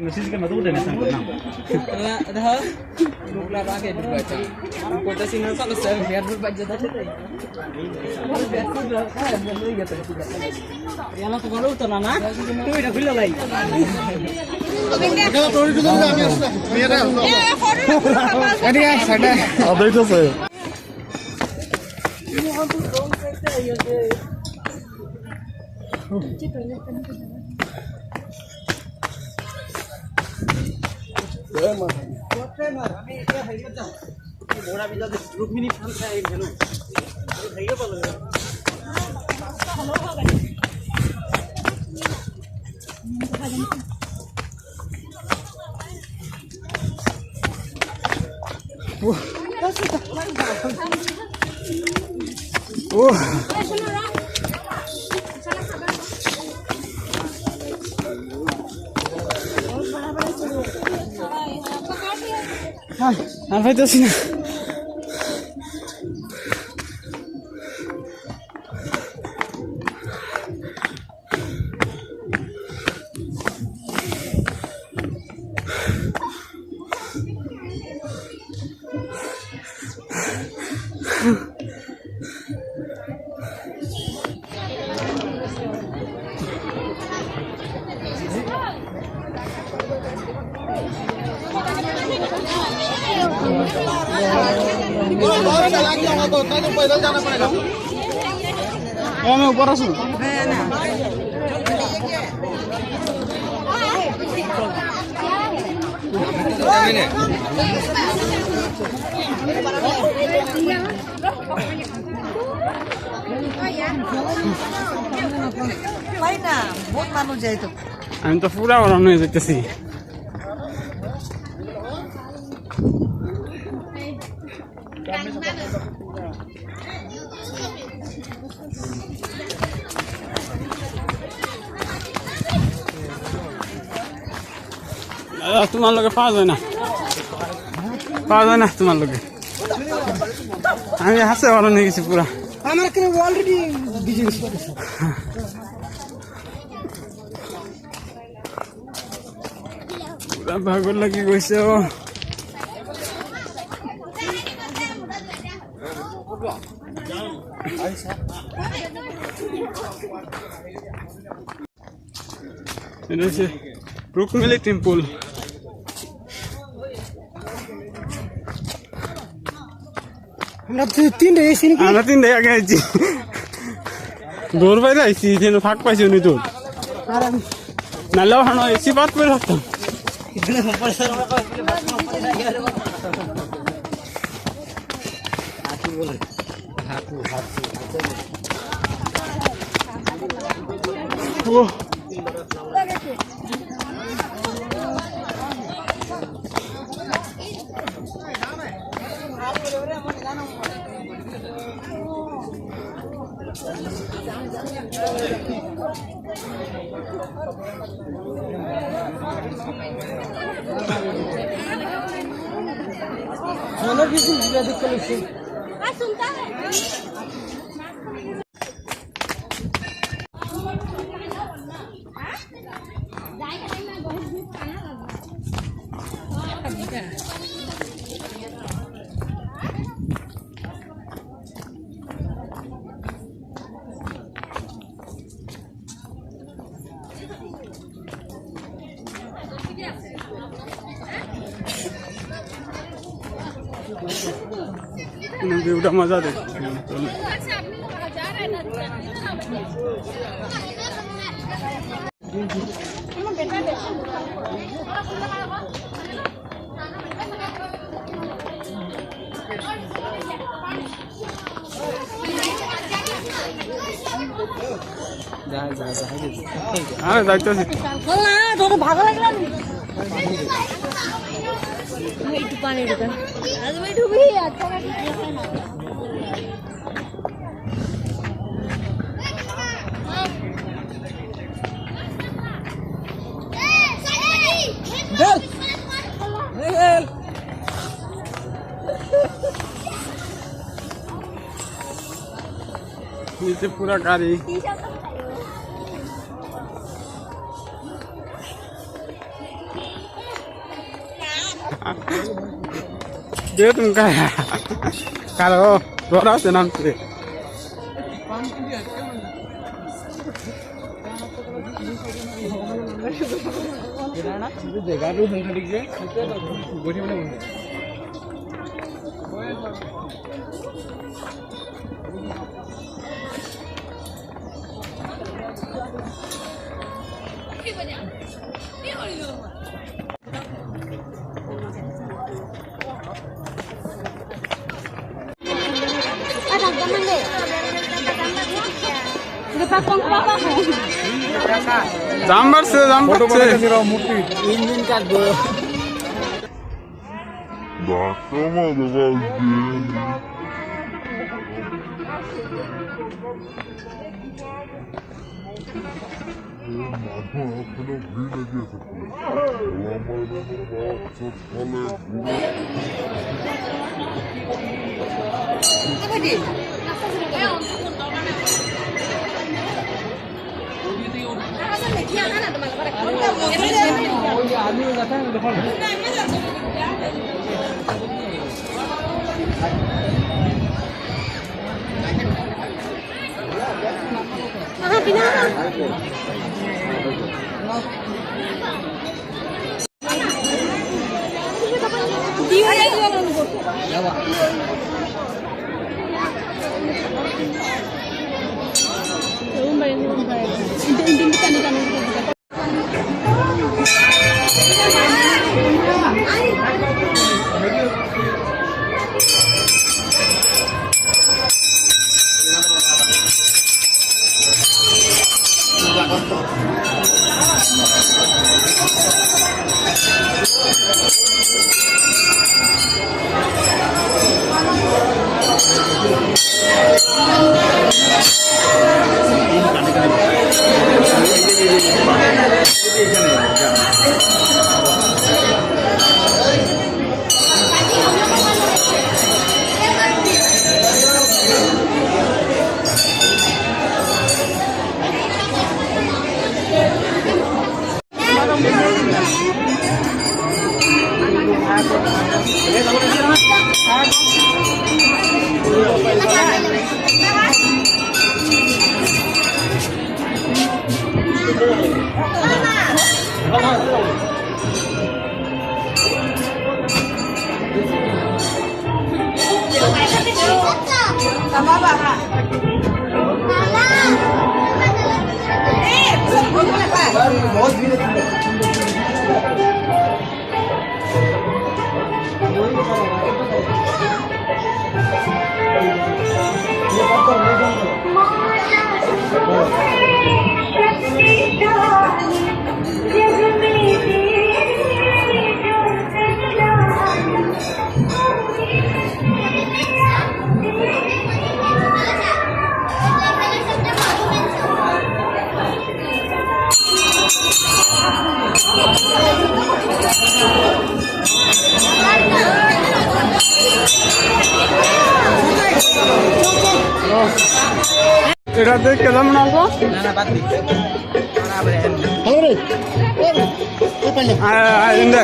Siskan itu udah nisang kenang. Dah, bukan lagi berbaca. Kota sini tak usah biar berbaca tadi. Biar sudah, biar lu ingat tadi. Yang aku kalau udah nana, tu dah bila lagi. Kalau turun itu dah biar sudah. Biar dah. Ada ya, ada. Ada itu saya. Ini aku dong kerja ya deh. Apa itu sih? मैं ऊपर आसूं बहुत মানুষ যায় তো আমি তো পুরা গরম হয়ে যেতেছি তোমার লোকে পাওয়া যায় না তোমার লোকে আমি হাসে গরম হয়ে গেছি পুরা আমার কেন অলরেডি বিজনেস করেছে পুরা ভাগর লাগি গেছে ও এটা হচ্ছে রুকমিলি টেম্পল আমরা তিনটে এসি নাকি আমরা তিনটে আগে আইছি দৌড় বাইরে আইছি যেন ফাঁক পাইছি উনি তো আর আমি নাহলে ওখানে এসি বাদ করে রাখতাম सोलर भी अधिक कलेक्शन सुनता है ভিউটা মজা দেখ আরে যাইতেছি ভালো লাগলো একটু পানি ঢুকা আজকে ঢুবি আচ্ছা Del. Del. नीचे पूरा गाड़ी dia tuh kayak kalau dua se nanti jambar se Ingin kan bu. এটা দেখ কেমন আসবো না না বাদ দি না বলে ইন্দে